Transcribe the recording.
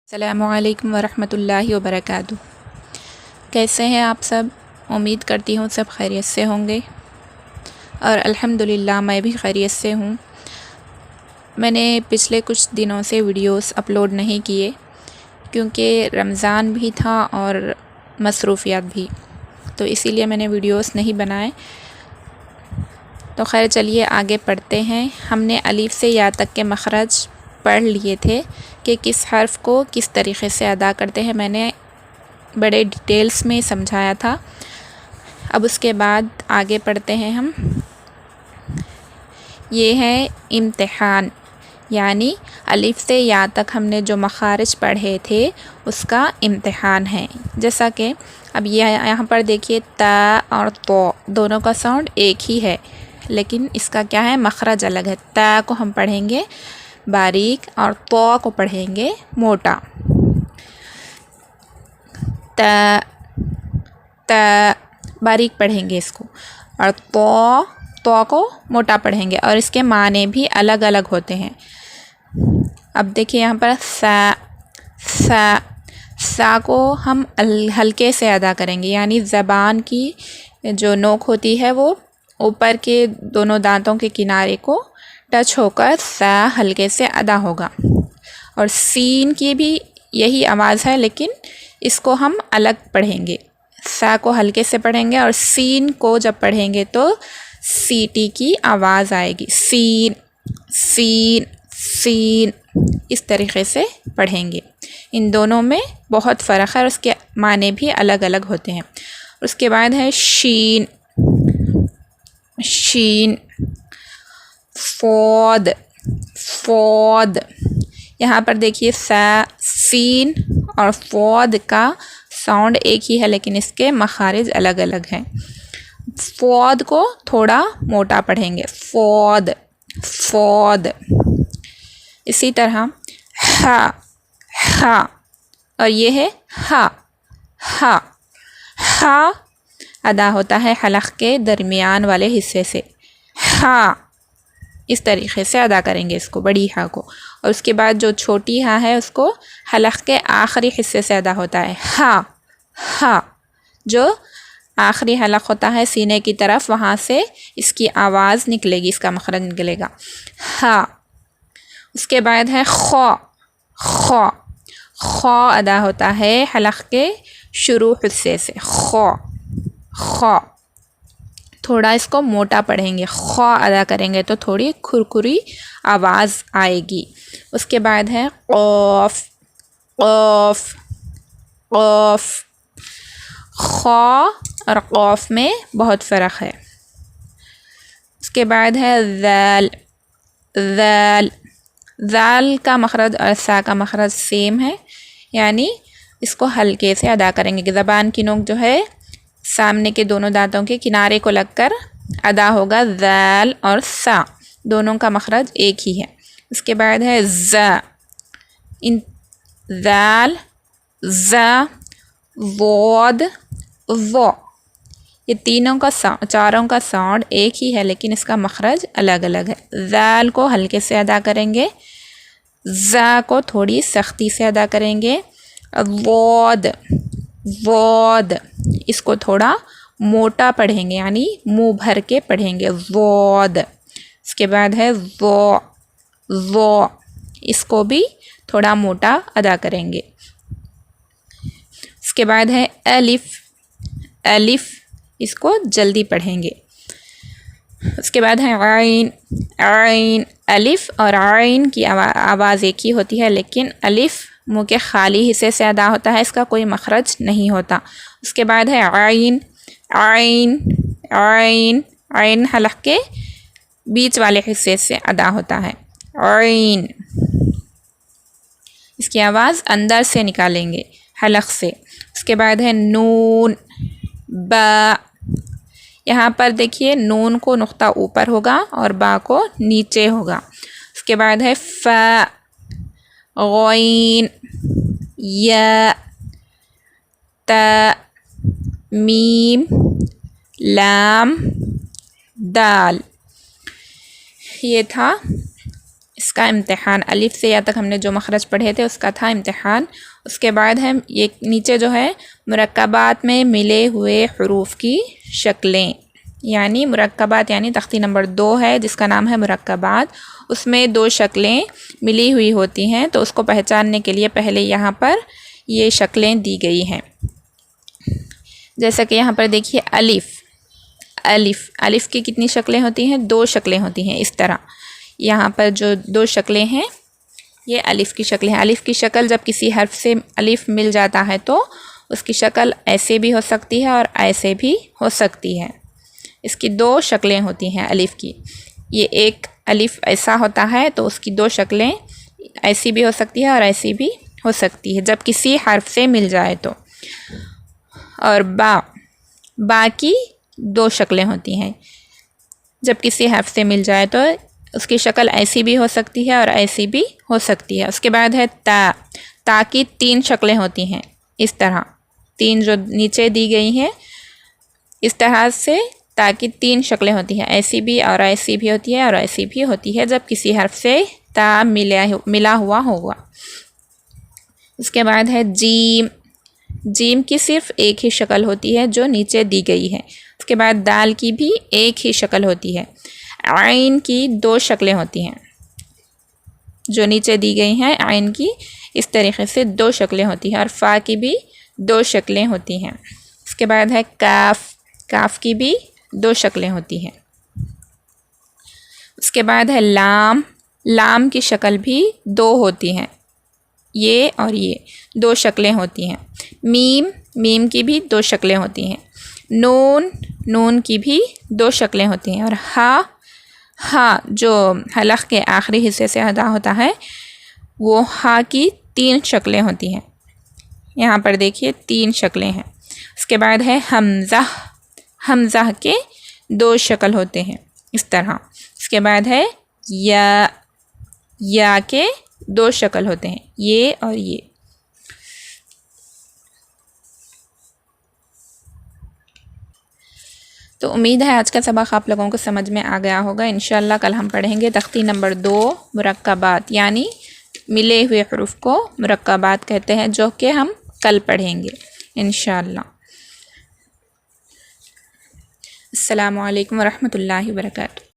السلام علیکم ورحمۃ اللہ وبرکاتہ۔ کیسے ہیں آپ سب؟ امید کرتی ہوں سب خیریت سے ہوں گے، اور الحمدللہ میں بھی خیریت سے ہوں۔ میں نے پچھلے کچھ دنوں سے ویڈیوز اپلوڈ نہیں کیے کیونکہ رمضان بھی تھا اور مصروفیات بھی، تو اسی لیے میں نے ویڈیوز نہیں بنائے۔ تو خیر چلیے آگے پڑھتے ہیں۔ ہم نے الف سے یا تک کے مخرج پڑھ لیے تھے کہ کس حرف کو کس طریقے سے ادا کرتے ہیں، میں نے بڑے ڈیٹیلز میں سمجھایا تھا۔ اب اس کے بعد آگے پڑھتے ہیں ہم۔ یہ ہے امتحان، یعنی الف سے یا تک ہم نے جو مخارج پڑھے تھے اس کا امتحان ہے۔ جیسا کہ اب یہاں پر دیکھیے تا اور تو دونوں کا ساؤنڈ ایک ہی ہے، لیکن اس کا کیا ہے، مخرج الگ ہے۔ تا کو ہم پڑھیں گے باریک اور تو کو پڑھیں گے موٹا۔ تا تا باریک پڑھیں گے اس کو، اور تو کو موٹا پڑھیں گے، اور اس کے معنی بھی الگ الگ ہوتے ہیں۔ اب دیکھیے یہاں پر سا کو ہم ہلکے سے ادا کریں گے، یعنی زبان کی جو نوک ہوتی ہے وہ اوپر کے دونوں دانتوں کے کنارے کو ٹچ ہو کر سا ہلکے سے ادا ہوگا۔ اور سین کی بھی یہی آواز ہے، لیکن اس کو ہم الگ پڑھیں گے۔ سا کو ہلکے سے پڑھیں گے، اور سین کو جب پڑھیں گے تو سیٹی کی آواز آئے گی، سین سین سین، اس طریقے سے پڑھیں گے۔ ان دونوں میں بہت فرق ہے، اور اس کے معنی بھی الگ الگ ہوتے ہیں۔ اس کے بعد ہے شین، شین فود، فود۔ یہاں پر دیکھیے سا، سین اور فود کا ساؤنڈ ایک ہی ہے، لیکن اس کے مخارج الگ الگ ہیں۔ فود کو تھوڑا موٹا پڑھیں گے، فود فود۔ اسی طرح ہا، ہا، اور یہ ہے ہا، ہا۔ ہا ادا ہوتا ہے حلق کے درمیان والے حصے سے، ہا، اس طریقے سے ادا کریں گے اس کو، بڑی ہا کو۔ اور اس کے بعد جو چھوٹی ہا ہے اس کو حلق کے آخری حصے سے ادا ہوتا ہے، ہا، ہا۔ جو آخری حلق ہوتا ہے سینے کی طرف، وہاں سے اس کی آواز نکلے گی، اس کا مخرج نکلے گا، ہا۔ اس کے بعد ہے خو، خو، خو ادا ہوتا ہے حلق کے شروع حصے سے، خو، خو۔ تھوڑا اس کو موٹا پڑھیں گے، خو ادا کریں گے تو تھوڑی کھرکھری آواز آئے گی۔ اس کے بعد ہے قوف، قوف، قوف۔ خو اور قوف میں بہت فرق ہے۔ اس کے بعد ہے ذال، ذال۔ ذال کا مخرج اور سا کا مخرج سیم ہے، یعنی اس کو ہلکے سے ادا کریں گے کہ زبان کی نوک جو ہے سامنے کے دونوں دانتوں کے کنارے کو لگ کر ادا ہوگا، ذال اور سا دونوں کا مخرج ایک ہی ہے۔ اس کے بعد ہے زا، ذال، زا، وود، وہ۔ یہ تینوں کا چاروں کا ساؤنڈ ایک ہی ہے، لیکن اس کا مخرج الگ الگ ہے۔ ذال کو ہلکے سے ادا کریں گے، زا کو تھوڑی سختی سے ادا کریں گے، وود، وود، اس کو تھوڑا موٹا پڑھیں گے، یعنی منہ بھر کے پڑھیں گے، وود۔ اس کے بعد ہے وہ، وہ، اس کو بھی تھوڑا موٹا ادا کریں گے۔ اس کے بعد ہے الف، الف، اس کو جلدی پڑھیں گے۔ اس کے بعد ہے عین، عین۔ الف اور عین کی آواز ایک ہی ہوتی ہے، لیکن الف منہ کے خالی حصے سے ادا ہوتا ہے، اس کا کوئی مخرج نہیں ہوتا۔ اس کے بعد ہے عین، عین، عین۔ عین حلق کے بیچ والے حصے سے ادا ہوتا ہے، عین۔ اس کی آواز اندر سے نکالیں گے حلق سے۔ اس کے بعد ہے نون، با۔ یہاں پر دیکھیے نون کو نقطہ اوپر ہوگا اور با کو نیچے ہوگا۔ اس کے بعد ہے فا، غین، یا، تا، میم، لام، دال۔ یہ تھا اس کا امتحان، الف سے یا تک ہم نے جو مخرج پڑھے تھے اس کا تھا امتحان۔ اس کے بعد ہے یہ نیچے جو ہے مرکبات میں ملے ہوئے حروف کی شکلیں، یعنی مرکبات یعنی تختی نمبر 2 ہے جس کا نام ہے مرکبات، اس میں 2 شکلیں ملی ہوئی ہوتی ہیں، تو اس کو پہچاننے کے لیے پہلے یہاں پر یہ شکلیں دی گئی ہیں۔ جیسا کہ یہاں پر دیکھیے الف، الف کی کتنی شکلیں ہوتی ہیں؟ 2 شکلیں ہوتی ہیں۔ اس طرح یہاں پر جو 2 شکلیں ہیں یہ الف کی شکلیں ہیں۔ الف کی شکل جب کسی حرف سے الف مل جاتا ہے تو اس کی شکل ایسے بھی ہو سکتی ہے اور ایسے بھی ہو سکتی ہے۔ اس کی 2 شکلیں ہوتی ہیں الف کی۔ یہ ایک الف ایسا ہوتا ہے تو اس کی 2 شکلیں ایسی بھی ہو سکتی ہے اور ایسی بھی ہو سکتی ہے جب کسی حرف سے مل جائے تو۔ اور با کی 2 شکلیں ہوتی ہیں، جب کسی حرف سے مل جائے تو اس کی شکل ایسی بھی ہو سکتی ہے اور ایسی بھی ہو سکتی ہے۔ اس کے بعد ہے تا کی 3 شکلیں ہوتی ہیں، اس طرح 3 جو نیچے دی گئی ہیں اس طرح سے تا کی 3 شکلیں ہوتی ہیں، ایسی بھی اور ایسی بھی ہوتی ہے اور ایسی بھی ہوتی ہے جب کسی حرف سے تا ملا ہوا ہوگا۔ اس کے بعد ہے جیم کی صرف ایک ہی شکل ہوتی ہے جو نیچے دی گئی ہے۔ اس کے بعد دال کی بھی ایک ہی شکل ہوتی ہے۔ عین کی 2 شکلیں ہوتی ہیں جو نیچے دی گئی ہیں، عین کی اس طریقے سے 2 شکلیں ہوتی ہیں، اور فا کی بھی 2 شکلیں ہوتی ہیں۔ اس کے بعد ہے کاف کی بھی 2 شکلیں ہوتی ہیں۔ اس کے بعد ہے لام کی شکل بھی 2 ہوتی ہیں، یہ اور یہ 2 شکلیں ہوتی ہیں۔ میم کی بھی 2 شکلیں ہوتی ہیں۔ نون کی بھی 2 شکلیں ہوتی ہیں، اور ہا جو حلق کے آخری حصے سے ادا ہوتا ہے وہ ہا کی 3 شکلیں ہوتی ہیں۔ یہاں پر دیکھیے 3 شکلیں ہیں۔ اس کے بعد ہے حمزہ کے 2 شکل ہوتے ہیں اس طرح۔ اس کے بعد ہے یا کے 2 شکل ہوتے ہیں، یہ اور یہ۔ تو امید ہے آج کا سبق آپ لوگوں کو سمجھ میں آ گیا ہوگا۔ انشاءاللہ کل ہم پڑھیں گے تختی نمبر 2 مرکبات، یعنی ملے ہوئے حروف کو مرکبات کہتے ہیں، جو کہ ہم کل پڑھیں گے انشاءاللہ۔ السلام علیکم ورحمۃ اللہ وبرکاتہ۔